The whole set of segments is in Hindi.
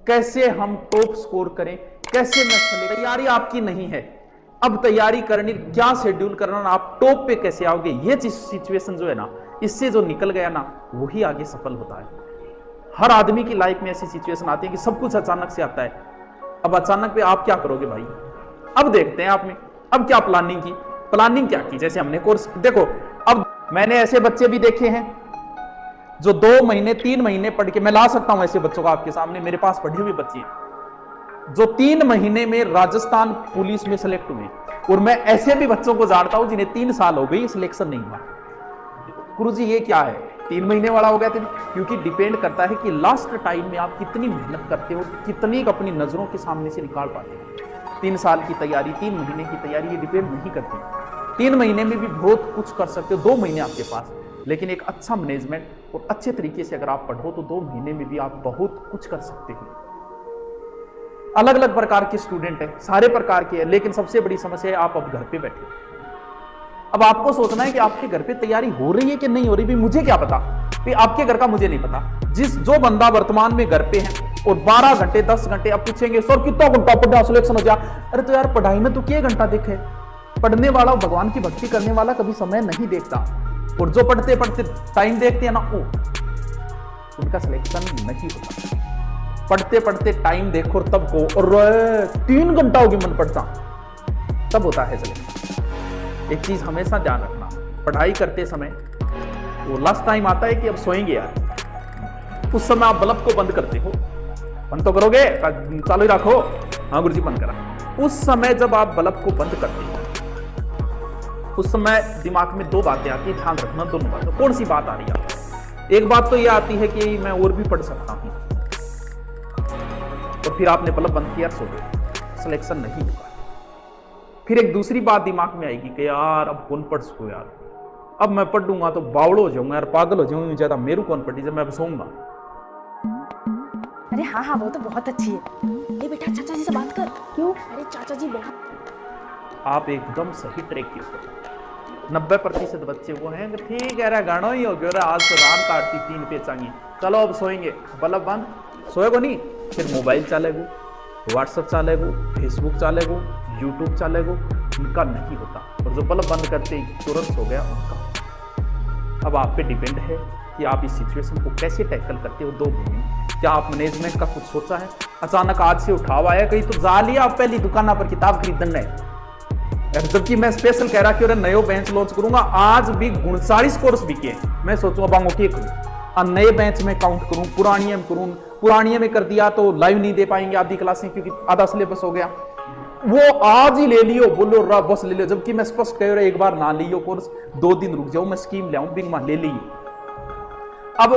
कैसे हम टॉप स्कोर करें, कैसे मैं चले। तैयारी आपकी नहीं है, अब तैयारी करनी, क्या शेड्यूल करना, आप टॉप पे कैसे आओगे, ये सिचुएशन जो है ना, इससे जो निकल गया ना, वही आगे सफल होता है। हर आदमी की लाइफ में ऐसी सिचुएशन आती है कि सब कुछ अचानक से आता है। अब अचानक पे आप क्या करोगे भाई? अब देखते हैं आपने अब क्या प्लानिंग की, प्लानिंग क्या की। जैसे हमने कोर्स देखो, अब मैंने ऐसे बच्चे भी देखे हैं जो 2 महीने 3 महीने पढ़ के, मैं ला सकता हूं ऐसे बच्चों को आपके सामने, मेरे पास पढ़े हुए बच्चे हैं जो 3 महीने में राजस्थान पुलिस में सेलेक्ट हुए। और मैं ऐसे भी बच्चों को जानता हूं जिन्हें 3 साल हो गई, सिलेक्शन नहीं हुआ। गुरुजी ये क्या है, 3 महीने वाला हो गया था? क्योंकि डिपेंड करता है कि लास्ट टाइम में आप कितनी मेहनत करते हो, कितनी अपनी नजरों के सामने से निकाल पाते हो। 3 साल की तैयारी, 3 महीने की तैयारी, ये डिपेंड नहीं करती। 3 महीने में भी बहुत कुछ कर सकते हो, 2 महीने आपके पास, लेकिन एक अच्छा मैनेजमेंट और अच्छे तरीके से अगर आप पढ़ो तो 2 महीने में भी आप बहुत कुछ कर सकते हो। अलग अलग प्रकार के स्टूडेंट हैं, सारे प्रकार के हैं, लेकिन सबसे बड़ी समस्या है आप अब घर पे बैठे। अब आपको सोचना है कि आपके घर पे तैयारी हो रही है कि नहीं हो रही, भी मुझे क्या पता, भी आपके घर का मुझे नहीं पता। जो बंदा वर्तमान में घर पे है और 12 घंटे 10 घंटे, अब पूछेंगे सर कितना घंटा पढ़ा सिलेक्शन हो जाए, अरे तो यार पढ़ाई में तो क्या घंटा देखे। पढ़ने वाला, भगवान की भक्ति करने वाला कभी समय नहीं देखता, और जो पढ़ते पढ़ते टाइम देखते हैं ना, उनका सिलेक्शन नहीं होता। पढ़ते पढ़ते टाइम देखो तब को, और 3 घंटा होगी मन पढ़ता, तब होता है सिलेक्शन। एक चीज हमेशा ध्यान रखना, पढ़ाई करते समय वो लास्ट टाइम आता है कि अब सोएंगे यार, उस समय आप बल्ब को बंद करते हो, बंद तो करोगे, चालू ही रखो, हाँ गुरुजी बंद करा। उस समय जब आप बल्ब को बंद करते हो, उस समय दिमाग में 2 बातें आती है, ध्यान रखना दोनों बातें। कौन सी बात आ रही है? एक बात तो यह आती है कि मैं और भी पढ़ सकता हूं, और फिर आपने बल्ब बंद किया, सो गए, सिलेक्शन नहीं होगा। फिर एक दूसरी बात दिमाग में आएगी कि यार अब कौन पढ़ सको यार, अब मैं पढ़ूंगा तो बावड़ो हो जाऊंगा यार, पागल हो जाऊंगा, ज्यादा मेरू कौन पढ़ी जब मैं सोऊंगा। अरे हाँ हाँ, वो तो बहुत अच्छी है। ए बेटा चाचा जी से बात कर। क्यों? अरे चाचा जी बहुत। आप एकदम सही ट्रैक के ऊपर। 90% बच्चे वो हैं कि ठीक है रे, गानो ही हो गया, आज तो राम काटती 3 पे चाहिए, चलो अब सोएंगे, बल्ब बंद, सोएगो नहीं, फिर मोबाइल चलेगो, व्हाट्सएप चलेगो, फेसबुक चलेगो, यूट्यूब चलेगो, उनका नहीं होता। और जो बल्ब बंद करते ही तुरंत हो गया उनका। अब आप पे डिपेंड है कि आप इस सिचुएशन को कैसे टैकल करते हो 2 महीने। क्या आप मैनेजमेंट का कुछ सोचा है? अचानक आज से उठाव आया कहीं तो जा लिया आप पहली दुकान पर किताब खरीदने, जबकि मैं स्पेशल कह रहा कि नयो बेंच लॉन्च करूंगा, आज भी 39 कोर्स बिके, मैं सोचूंगा बांगो के करूं, नए बेंच में काउंट करूं, पुरानी में करूं, पुरानी में कर दिया तो लाइव नहीं दे पाएंगे आधी क्लासें, क्योंकि आधा सिलेबस हो गया, वो आज ही ले लियो, बोलो रा बस ले लियो, जबकि मैं स्पष्ट कह रहा एक बार ना लियो कोर्स, 2 दिन रुक जाओ, मैं स्कीम ले आऊं, बिंग ले ली। अब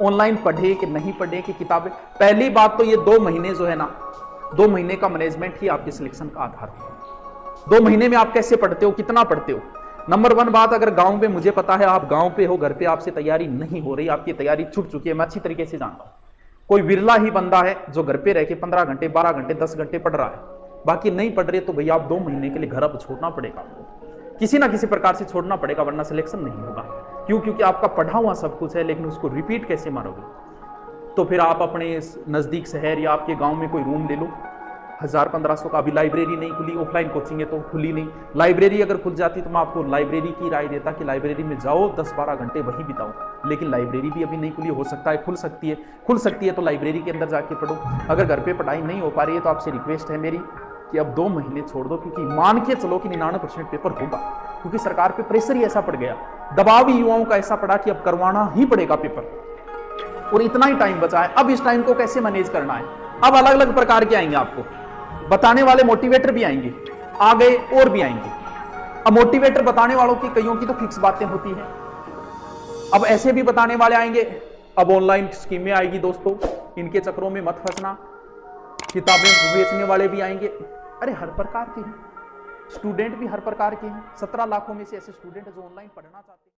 ऑनलाइन पढ़े कि नहीं पढ़े कि किताबें, पहली बात तो ये 2 महीने जो है ना, 2 महीने का मैनेजमेंट ही आपके सिलेक्शन का आधार है। 2 महीने में आप कैसे पढ़ते हो, कितना पढ़ते हो। नंबर 1 बात, अगर गांव में, मुझे पता है आप गांव पे हो, घर पे आपसे तैयारी नहीं हो रही, आपकी तैयारी छूट चुकी है, मैं अच्छी तरीके से जानता हूं। कोई विरला ही बंदा है जो घर पे रह के 15 घंटे 12 घंटे 10 घंटे पढ़ रहा है, बाकी नहीं पढ़ रहे, तो भैया आप 2 महीने के लिए घर अब छोड़ना पड़ेगा, किसी ना किसी प्रकार से छोड़ना पड़ेगा, वरना सिलेक्शन नहीं होगा। क्यों? क्योंकि आपका पढ़ा हुआ सब कुछ है, लेकिन उसको रिपीट कैसे मारोगे। तो फिर आप अपने नजदीक शहर या आपके गांव में कोई रूम ले लो, 1000-1500 का। अभी लाइब्रेरी नहीं खुली, ऑफलाइन कोचिंग है तो खुली नहीं, लाइब्रेरी अगर खुल जाती तो मैं आपको लाइब्रेरी की राय देता कि लाइब्रेरी में जाओ, 10-12 घंटे वहीं बिताओ, लेकिन लाइब्रेरी भी अभी नहीं खुली, हो सकता है खुल सकती है तो लाइब्रेरी के अंदर जाके पढ़ो। अगर घर पे पढ़ाई नहीं हो पा रही है तो आपसे रिक्वेस्ट है मेरी कि अब 2 महीने छोड़ दो, क्योंकि मान के चलो कि 99% पेपर होगा, क्योंकि सरकार पे प्रेशर ही ऐसा पड़ गया, दबाव ही युवाओं का ऐसा पड़ा कि अब करवाना ही पड़ेगा पेपर, और इतना ही टाइम बचा है। अब इस टाइम को कैसे मैनेज करना है। अब अलग अलग प्रकार के आएंगे, आपको बताने वाले मोटिवेटर भी आएंगे, आ गए और भी आएंगे। अब मोटिवेटर बताने वालों की, कईयों की तो फिक्स बातें होती हैं, अब ऐसे भी बताने वाले आएंगे। अब ऑनलाइन स्कीमें आएगी दोस्तों, इनके चक्रों में मत फंसना। किताबें बेचने वाले भी आएंगे, अरे हर प्रकार के हैं, स्टूडेंट भी हर प्रकार के हैं। 17 लाखों में से ऐसे स्टूडेंट जो ऑनलाइन पढ़ना चाहते हैं।